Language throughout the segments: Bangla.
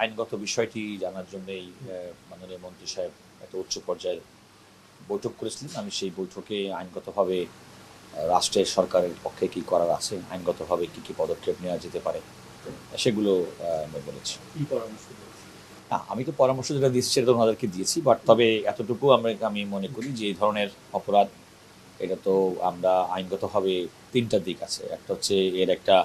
আইনগত বিষয়টি জানার জন্যই মাননীয় মন্ত্রী সাহেব একটা উচ্চ পর্যায়ের বৈঠক করেছিলেন। আমি সেই বৈঠকে আইনগতভাবে রাষ্ট্রের সরকারের পক্ষে কী করার আছে, আইনগতভাবে কী কী পদক্ষেপ নেওয়া যেতে পারে সেগুলো আমি বলেছি। না, আমি তো পরামর্শ যেটা দিচ্ছি সেটা তো ওনাদেরকে দিয়েছি, বাট তবে এতটুকু আমি মনে করি যে এই ধরনের অপরাধ এটা তো আমরা আইনগতভাবে তিনটা দিক আছে। একটা হচ্ছে এর একটা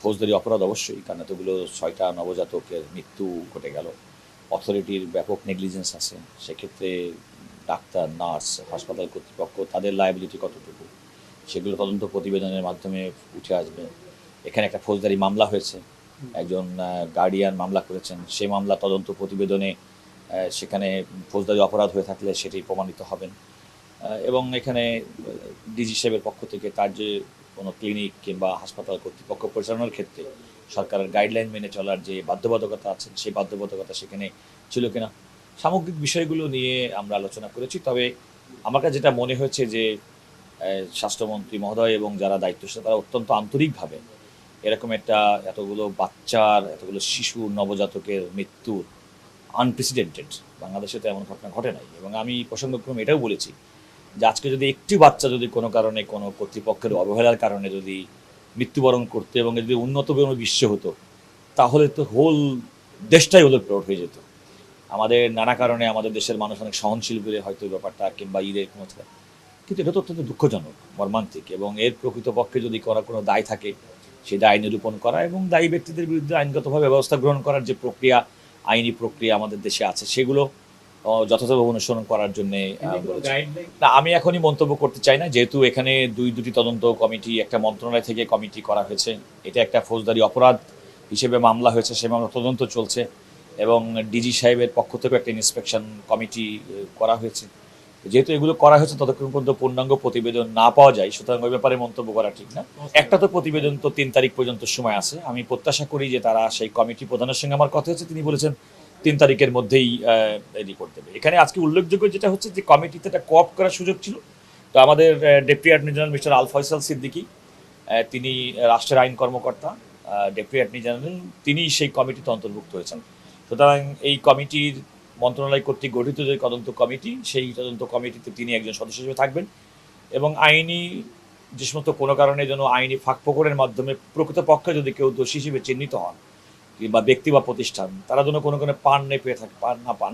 ফৌজদারি অপরাধ অবশ্যই, কারণ এতগুলো 6টা নবজাতকের মৃত্যু ঘটে গেল, অথরিটির ব্যাপক নেগলিজেন্স আছে। সেক্ষেত্রে ডাক্তার, নার্স, হাসপাতাল কর্তৃপক্ষ তাদের লায়াবিলিটি কতটুকু সেগুলো তদন্ত প্রতিবেদনের মাধ্যমে উঠে আসবে। এখানে একটা ফৌজদারি মামলা হয়েছে, একজন গার্ডিয়ান মামলা করেছেন, সেই মামলা তদন্ত প্রতিবেদনে সেখানে ফৌজদারি অপরাধ হয়ে থাকলে সেটি প্রমাণিত হবেন। এবং এখানে ডিজি সাহেবের পক্ষ থেকে তার যে কোনো ক্লিনিক কিংবা হাসপাতাল কর্তৃপক্ষ পরিচালনার ক্ষেত্রে সরকারের গাইডলাইন মেনে চলার যে বাধ্যবাধকতা আছে সেই বাধ্যবাধকতা সেখানে ছিল কিনা, সামগ্রিক বিষয়গুলো নিয়ে আমরা আলোচনা করেছি। তবে আমার কাছে যেটা মনে হয়েছে যে স্বাস্থ্যমন্ত্রী মহোদয় এবং যারা দায়িত্বশীল তারা অত্যন্ত আন্তরিকভাবে এরকম একটা এতগুলো বাচ্চার, এতগুলো শিশু নবজাতকের মৃত্যুর আনপ্রেসিডেন্টেড, বাংলাদেশে তো এমন ঘটনা ঘটে নাই। এবং আমি প্রসঙ্গক্রমে এটাও বলেছি যে আজকে যদি একটি বাচ্চা যদি কোনো কারণে কোনো কর্তৃপক্ষের অবহেলার কারণে যদি মৃত্যুবরণ করতো এবং যদি উন্নত কোনো বিশ্ব হতো, তাহলে তো হোল দেশটাই হলো প্লট হয়ে যেত। আমাদের নানা কারণে আমাদের দেশের মানুষ অনেক সহনশীল বলে হয়তো ব্যাপারটা কিংবা ঈদের কোনো, কিন্তু এটা তো অত্যন্ত দুঃখজনক, মর্মান্তিক। এবং এর প্রকৃতপক্ষে যদি করা কোনো দায় থাকে সেই দায় নিরূপণ করা এবং দায়ী ব্যক্তিদের বিরুদ্ধে আইনগতভাবে ব্যবস্থা গ্রহণ করার যে প্রক্রিয়া, আইনি প্রক্রিয়া আমাদের দেশে আছে সেগুলো যথাযথভাবে অনুসরণ করার জন্য না, আমি এখনই মন্তব্য করতে চাই না, যেহেতু এখানে দুটি তদন্ত কমিটি, একটা মন্ত্রণালয় থেকে কমিটি করা হয়েছে। এটা একটা ফৌজদারি অপরাধ হিসেবে মামলা হয়েছে, সে মামলা তদন্ত চলছে এবং ডিজি সাহেবের পক্ষ থেকে একটা ইন্সপেকশন কমিটি করা হয়েছে। যেহেতু এগুলো করা হয়েছে ততক্ষণ পর্যন্ত পূর্ণাঙ্গ প্রতিবেদন না পাওয়া যায়, সুতরাং ওই ব্যাপারে মন্তব্য করা ঠিক না। একটা তো প্রতিবেদন তো 3 তারিখ পর্যন্ত সময় আছে। আমি প্রত্যাশা করি যে তারা সেই কমিটি প্রধানের সঙ্গে আমার কথা হচ্ছে, তিনি বলেছেন 3 তারিখের মধ্যেই রিপোর্ট দেবে। এখানে আজকে উল্লেখযোগ্য যেটা হচ্ছে যে কমিটিতে একটা কোঅপ করার সুযোগ ছিল। তো আমাদের ডেপুটি অ্যাটর্নি জেনারেল মিস্টার আল ফয়সাল সিদ্দিকী, তিনি রাষ্ট্রের আইন কর্মকর্তা, ডেপুটি অ্যাটর্নি জেনারেল, তিনি সেই কমিটিতে অন্তর্ভুক্ত হয়েছেন। সুতরাং এই কমিটির মন্ত্রণালয় কর্তৃক গঠিত যে তদন্ত কমিটি, সেই তদন্ত কমিটিতে তিনি একজন সদস্য হিসেবে থাকবেন এবং আইনি যে সমস্ত কোনো কারণে যেন আইনি ফাঁকফোকরের মাধ্যমে প্রকৃতপক্ষে যদি কেউ দোষী হিসেবে চিহ্নিত হন কিংবা ব্যক্তি বা প্রতিষ্ঠান তারা যেন কোনো পান না পান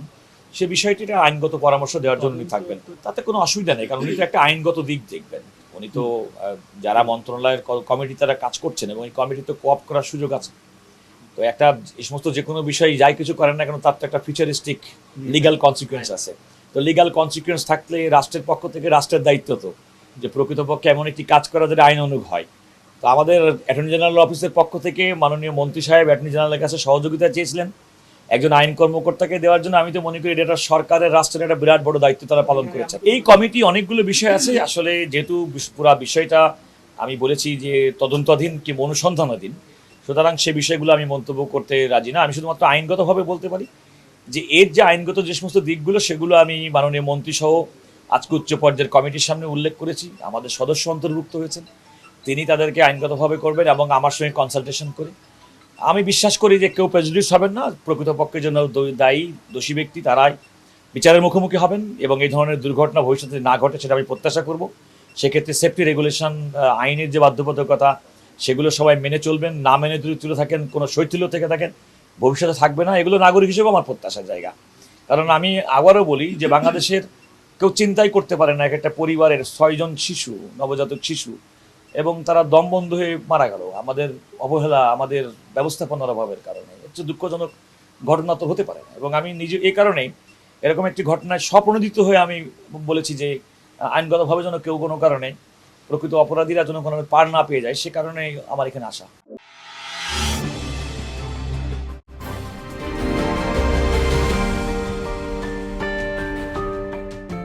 সে বিষয়টিতে আইনগত পরামর্শ দেওয়ার জন্য থাকবেন। তাতে কোনো অসুবিধা নেই, কারণ উনি তো একটা আইনগত দিক দেখবেন। উনি তো যারা মন্ত্রণালয়ের কমিটি তারা কাজ করছেন এবং এই কমিটি তো কোঅপ করার সুযোগ আছে। তো একটা এই সমস্ত যে কোনো বিষয় যাই কিছু করেন না কেন তার তো একটা ফিউচারিস্টিক লিগ্যাল কনসিকুয়েন্স আছে। তো লিগ্যাল কনসিকুয়েন্স থাকলে রাষ্ট্রের পক্ষ থেকে রাষ্ট্রের দায়িত্ব তো যে প্রকৃতপক্ষে এমন একটি কাজ করা যেটা আইন অনুগ হয়। তো আমাদের অ্যাটর্নি জেনারেল অফিসের পক্ষ থেকে মাননীয় মন্ত্রী সাহেব অ্যাটর্নি জেনারেলের কাছে সহযোগিতা চেয়েছিলেন একজন আইন কর্মকর্তাকে দেওয়ার জন্য। আমি তো মনে করি এটা সরকারের, রাষ্ট্রের একটা বিরাট বড় দায়িত্ব তারা পালন করেছে। এই কমিটি অনেকগুলো বিষয় আছে আসলে, যেহেতু পুরো বিষয়টা আমি বলেছি যে তদন্তাধীন কিংবা অনুসন্ধানাধীন, সুতরাং সে বিষয়গুলো আমি মন্তব্য করতে রাজি না। আমি শুধুমাত্র আইনগতভাবে বলতে পারি যে এর যে আইনগত যে সমস্ত দিকগুলো সেগুলো আমি মাননীয় মন্ত্রী সহ আজকে উচ্চ পর্যায়ের কমিটির সামনে উল্লেখ করেছি। আমাদের সদস্য অন্তর্ভুক্ত হয়েছেন, তিনি তাদেরকে আইনগতভাবে করবেন এবং আমার সঙ্গে কনসালটেশন করে আমি বিশ্বাস করি যে কেউ প্রেজুডিস হবেন না। প্রকৃতপক্ষের জন্য দায়ী দোষী ব্যক্তি তারাই বিচারের মুখোমুখি হবেন এবং এই ধরনের দুর্ঘটনা ভবিষ্যতে না ঘটে সেটা আমি প্রত্যাশা করব। সেক্ষেত্রে সেফটি রেগুলেশন, আইনের যে বাধ্যবাধকতা সেগুলো সবাই মেনে চলবেন। না মেনে যদি তুলে থাকেন, কোনো শৈথিল্য থেকে থাকেন, ভবিষ্যতে থাকবে না। এগুলো নাগরিক হিসেবে আমার প্রত্যাশার জায়গা। কারণ আমি আবারও বলি যে বাংলাদেশের কেউ চিন্তাই করতে পারে না একটা পরিবারের 6 জন শিশু, নবজাতক শিশু, এবং তারা দম বন্ধ হয়ে মারা গেল আমাদের অবহেলা, আমাদের ব্যবস্থাপনার অভাবের কারণে। হচ্ছে দুঃখজনক ঘটনা তো হতে পারে না। এবং আমি নিজে এই কারণেই এরকম একটি ঘটনায় স্বপ্রণোদিত হয়ে আমি বলেছি যে আইনগতভাবে যেন কেউ কোনো কারণে প্রকৃত অপরাধীরা যেন কোনো পার না পেয়ে যায়, সে কারণে আমার এখানে আসা।